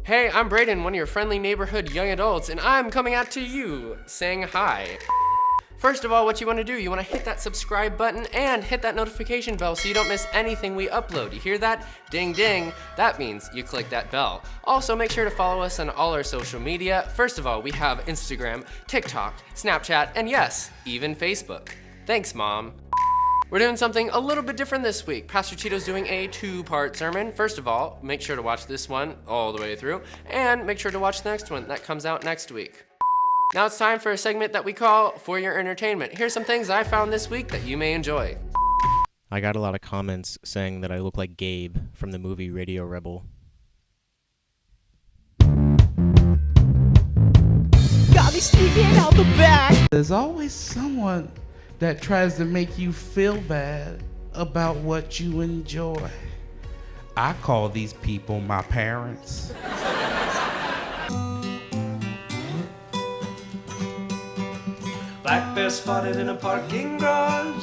Hey, I'm Brayden, one of your friendly neighborhood young adults, and I'm coming out to you saying hi. First of all, what you want to do, you want to hit that subscribe button and hit that notification bell so you don't miss anything we upload. You hear that? Ding ding. That means you click that bell. Also, make sure to follow us on all our social media. First of all, we have Instagram, TikTok, Snapchat, and yes, even Facebook. Thanks, Mom. We're doing something a little bit different this week. Pastor Tido's doing a two-part sermon. First of all, make sure to watch this one all the way through, and make sure to watch the next one that comes out next week. Now it's time for a segment that we call For Your Entertainment. Here's some things I found this week that you may enjoy. I got a lot of comments saying that I look like Gabe from the movie Radio Rebel. Got me sneaking out the back. There's always someone that tries to make you feel bad about what you enjoy. I call these people my parents. Black bear spotted in a parking garage.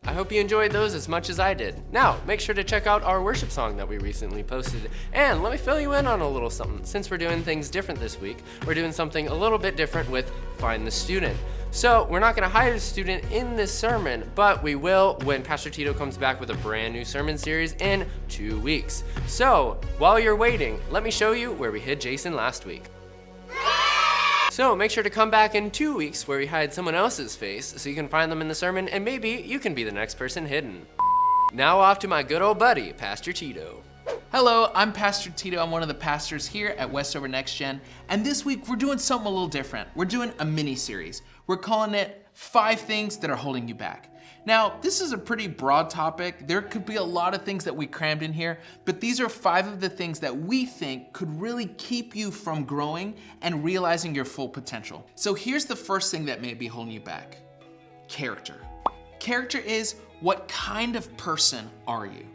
I hope you enjoyed those as much as I did. Now, make sure to check out our worship song that we recently posted. And let me fill you in on a little something. Since we're doing things different this week, we're doing something a little bit different with Find the Student. So we're not gonna hide a student in this sermon, but we will when Pastor Tido comes back with a brand new sermon series in 2 weeks. So while you're waiting, let me show you where we hid Jason last week. So make sure to come back in 2 weeks where we hide someone else's face so you can find them in the sermon and maybe you can be the next person hidden. Now off to my good old buddy, Pastor Tido. Hello, I'm Pastor Tido. I'm one of the pastors here at Westover Next Gen. And this week we're doing something a little different. We're doing a mini series. We're calling it 5 Things That Are Holding You Back. Now, this is a pretty broad topic. There could be a lot of things that we crammed in here, but these are 5 of the things that we think could really keep you from growing and realizing your full potential. So here's the first thing that may be holding you back. Character. Character is what kind of person are you?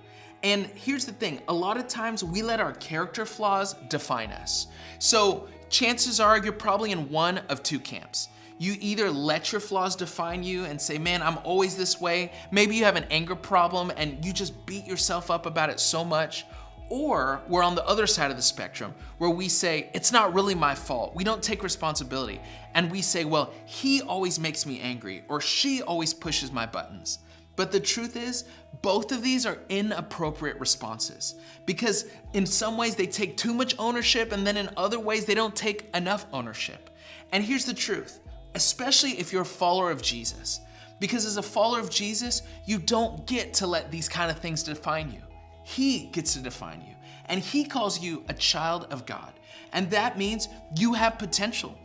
And here's the thing, a lot of times we let our character flaws define us. So chances are you're probably in one of 2 camps. You either let your flaws define you and say, man, I'm always this way. Maybe you have an anger problem and you just beat yourself up about it so much. Or we're on the other side of the spectrum where we say, it's not really my fault. We don't take responsibility. And we say, well, he always makes me angry or she always pushes my buttons. But the truth is, both of these are inappropriate responses because in some ways they take too much ownership and then in other ways they don't take enough ownership. And here's the truth, especially if you're a follower of Jesus, because as a follower of Jesus, you don't get to let these kind of things define you. He gets to define you and he calls you a child of God. And that means you have potential.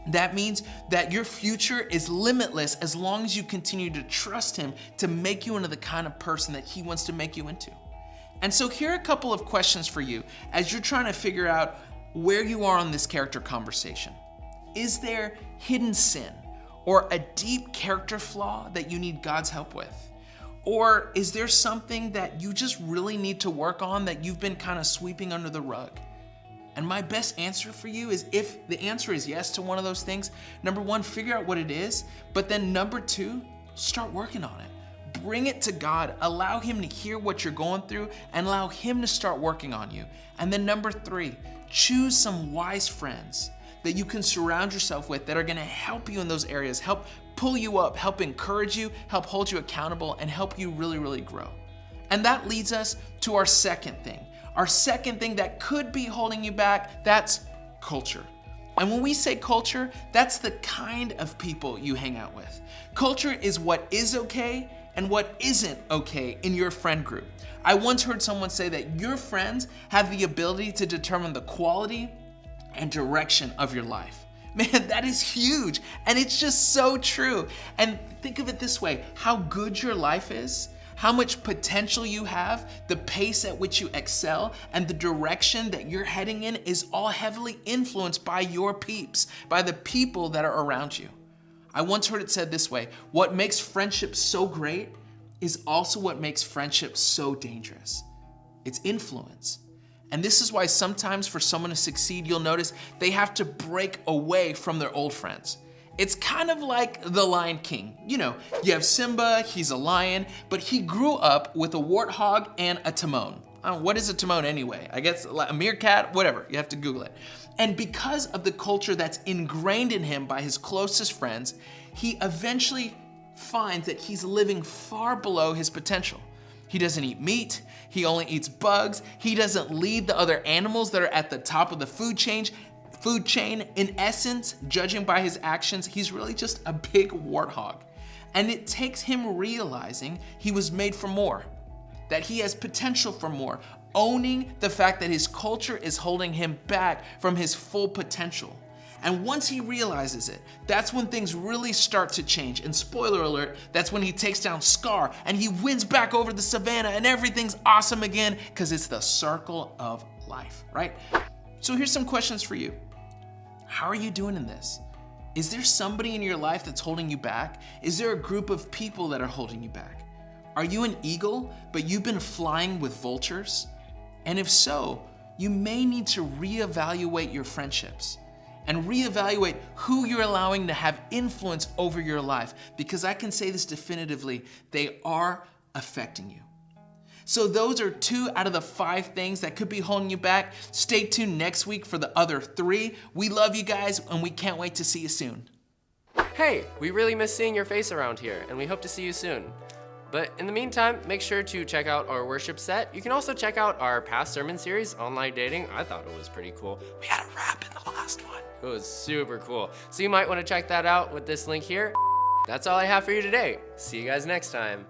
That means that your future is limitless as long as you continue to trust him to make you into the kind of person that he wants to make you into. And so here are a couple of questions for you as you're trying to figure out where you are on this character conversation. Is there hidden sin or a deep character flaw that you need God's help with? Or is there something that you just really need to work on that you've been kind of sweeping under the rug? And my best answer for you is if the answer is yes to one of those things, number 1, figure out what it is, but then number 2, start working on it. Bring it to God, allow him to hear what you're going through and allow him to start working on you. And then number 3, choose some wise friends that you can surround yourself with that are gonna help you in those areas, help pull you up, help encourage you, help hold you accountable, and help you really, really grow. And that leads us to our second thing. Our second thing that could be holding you back, that's culture. And when we say culture, that's the kind of people you hang out with. Culture is what is okay and what isn't okay in your friend group. I once heard someone say that your friends have the ability to determine the quality and direction of your life. Man, that is huge. And it's just so true. And think of it this way, how good your life is, how much potential you have, the pace at which you excel, and the direction that you're heading in is all heavily influenced by your peeps, by the people that are around you. I once heard it said this way, what makes friendship so great is also what makes friendship so dangerous. It's influence. And this is why sometimes for someone to succeed, you'll notice they have to break away from their old friends. It's kind of like the Lion King. You know, you have Simba, he's a lion, but he grew up with a warthog and a Timon. what is a Timon anyway? I guess a meerkat, whatever, you have to Google it. And because of the culture that's ingrained in him by his closest friends, he eventually finds that he's living far below his potential. He doesn't eat meat, he only eats bugs, he doesn't lead the other animals that are at the top of the food chain. In essence, judging by his actions, he's really just a big warthog. And it takes him realizing he was made for more, that he has potential for more, owning the fact that his culture is holding him back from his full potential. And once he realizes it, that's when things really start to change. And spoiler alert, that's when he takes down Scar and he wins back over the savannah and everything's awesome again, because it's the circle of life, right? So here's some questions for you. How are you doing in this? Is there somebody in your life that's holding you back? Is there a group of people that are holding you back? Are you an eagle, but you've been flying with vultures? And if so, you may need to reevaluate your friendships and reevaluate who you're allowing to have influence over your life, because I can say this definitively, they are affecting you. So those are 2 out of the 5 things that could be holding you back. Stay tuned next week for the other 3. We love you guys and we can't wait to see you soon. Hey, we really miss seeing your face around here, and we hope to see you soon. But in the meantime, make sure to check out our worship set. You can also check out our past sermon series, Online Dating. I thought it was pretty cool. We had a rap in the last one. It was super cool. So you might want to check that out with this link here. That's all I have for you today. See you guys next time.